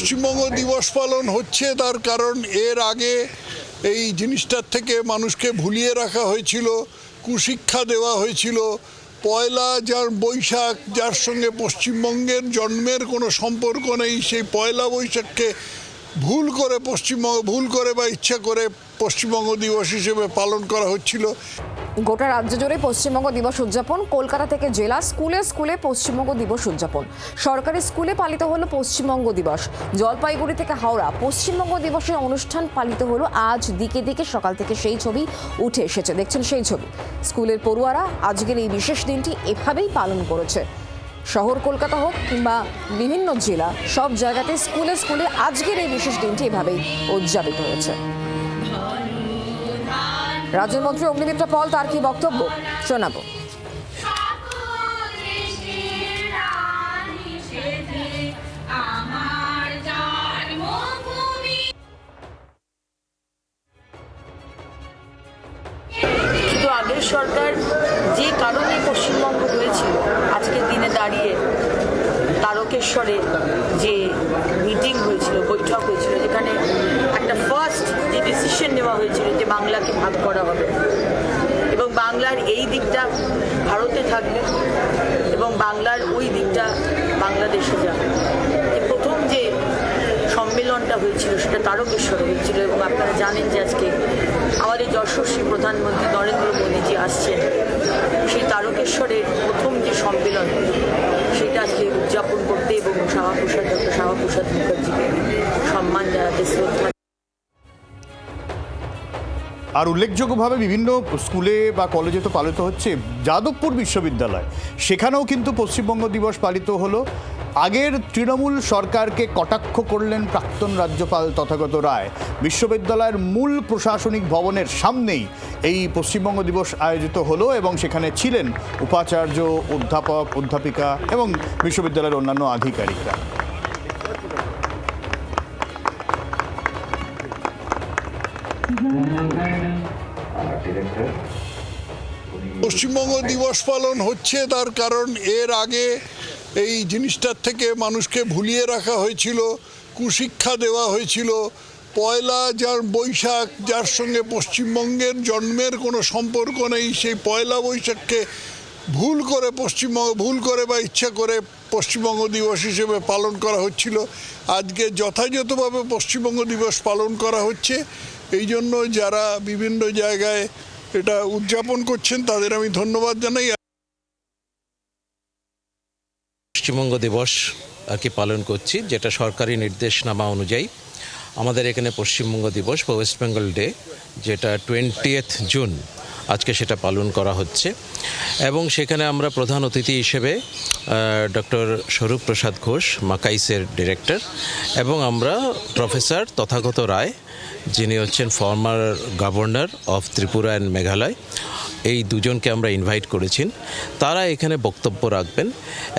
পশ্চিমবঙ্গ দিবস পালন হচ্ছে তার কারণ এর আগে এই জিনিসটার থেকে মানুষকে ভুলিয়ে রাখা হয়েছিল, কুশিক্ষা দেওয়া হয়েছিল। পয়লা যার বৈশাখ, যার সঙ্গে পশ্চিমবঙ্গের জন্মের কোনো সম্পর্ক নেই, সেই পয়লা বৈশাখকে ভুল করে বা ইচ্ছা করে পশ্চিমবঙ্গ দিবস হিসেবে পালন করা হচ্ছিল। গোটা রাজ্য জুড়ে পশ্চিমবঙ্গ দিবস উদযাপন। কলকাতা থেকে জেলা স্কুলে স্কুলে পশ্চিমবঙ্গ দিবস উদযাপন। সরকারি স্কুলে পালিত হলো পশ্চিমবঙ্গ দিবস। জলপাইগুড়ি থেকে হাওড়া পশ্চিমবঙ্গ দিবসের অনুষ্ঠান পালিত হলো আজ। দিকে দিকে সকাল থেকে সেই ছবি উঠে এসেছে, দেখছেন সেই ছবি। স্কুলের পড়ুয়ারা আজকের এই বিশেষ দিনটি এভাবেই পালন করেছে। শহর কলকাতা হোক কিংবা বিভিন্ন জেলা, সব জায়গাতে স্কুলে স্কুলে আজকের এই বিশেষ দিনটি এভাবেই উদযাপিত হয়েছে। রাজ্যমন্ত্রী অগ্নিমিত্র পল তার কি বক্তব্য শোনাবো। কিন্তু আগের সরকার যে কারণে পশ্চিমবঙ্গ হয়েছিল, আজকের দিনে দাঁড়িয়ে তারকেশ্বরে যে মিটিং হয়েছিল, বৈঠক হয়েছিল, যেখানে একটা ফার্স্ট যে ডিসিশন নেওয়া হয়েছিল যে বাংলাকে ভাগ করা হবে এবং বাংলার এই দিকটা ভারতে থাকবে এবং বাংলার ওই দিকটা বাংলাদেশে যাবে। প্রথম যে সম্মেলনটা হয়েছিল সেটা তারকেশ্বরে হয়েছিল এবং আপনারা জানেন যে আজকে আমাদের যশস্বী প্রধানমন্ত্রী নরেন্দ্র মোদীজি আসছেন। সেই তারকেশ্বরের প্রথম যে সম্মেলন সেটা আজকে উদযাপন করতে এবং ডক্টর শ্যামাপ্রসাদ মুখার্জিকে সম্মান জানাতে শ্রদ্ধা। আর উল্লেখযোগ্যভাবে বিভিন্ন স্কুলে বা কলেজে তো পালিত হচ্ছে। যাদবপুর বিশ্ববিদ্যালয়, সেখানেও কিন্তু পশ্চিমবঙ্গ দিবস পালিত হলো। আগের তৃণমূল সরকারকে কটাক্ষ করলেন প্রাক্তন রাজ্যপাল তথাগত রায়। বিশ্ববিদ্যালয়ের মূল প্রশাসনিক ভবনের সামনেই এই পশ্চিমবঙ্গ দিবস আয়োজিত হলো এবং সেখানে ছিলেন উপাচার্য, অধ্যাপক, অধ্যাপিকা এবং বিশ্ববিদ্যালয়ের অন্যান্য আধিকারিকরা। পশ্চিমবঙ্গ দিবস পালন হচ্ছে তার কারণ এর আগে এই জিনিসটার থেকে মানুষকে ভুলিয়ে রাখা হয়েছিল, কুশিক্ষা দেওয়া হয়েছিল। পয়লা যার বৈশাখ, যার সঙ্গে পশ্চিমবঙ্গের জন্মের কোনো সম্পর্ক নেই, সেই পয়লা বৈশাখকে ভুল করে বা ইচ্ছা করে পশ্চিমবঙ্গ দিবস হিসেবে পালন করা হচ্ছিল। আজকে যথাযথভাবে পশ্চিমবঙ্গ দিবস পালন করা হচ্ছে। এই জন্য যারা বিভিন্ন জায়গায় এটা উদযাপন করছেন তাদের আমি ধন্যবাদ জানাই। পশ্চিমবঙ্গ দিবস আর কি পালন করছি, যেটা সরকারি নির্দেশনামা অনুযায়ী আমাদের এখানে পশ্চিমবঙ্গ দিবস বা ওয়েস্ট বেঙ্গল ডে, যেটা 20 জুন আজকে সেটা পালন করা হচ্ছে। এবং সেখানে আমরা প্রধান অতিথি হিসেবে ডক্টর স্বরূপ প্রসাদ ঘোষ, মাকাইসের ডিরেক্টর, এবং আমরা প্রফেসর তথাগত রায়, যিনি হচ্ছেন former governor of Tripura and Meghalaya, এই দুজনকে আমরা ইনভাইট করেছি। তারা এখানে বক্তব্য রাখবেন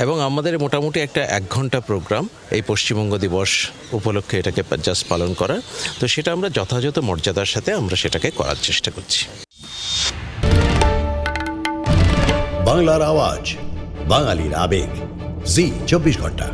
এবং আমাদের মোটামুটি একটা 1 ঘন্টা প্রোগ্রাম এই পশ্চিমবঙ্গ দিবস উপলক্ষে এটাকে জাস্ট পালন করার। তো সেটা আমরা যথাযথ মর্যাদার সাথে আমরা সেটাকে করার চেষ্টা করছি। বাংলার আওয়াজ, বাঙালির আবেগ, জি 24 ঘন্টা।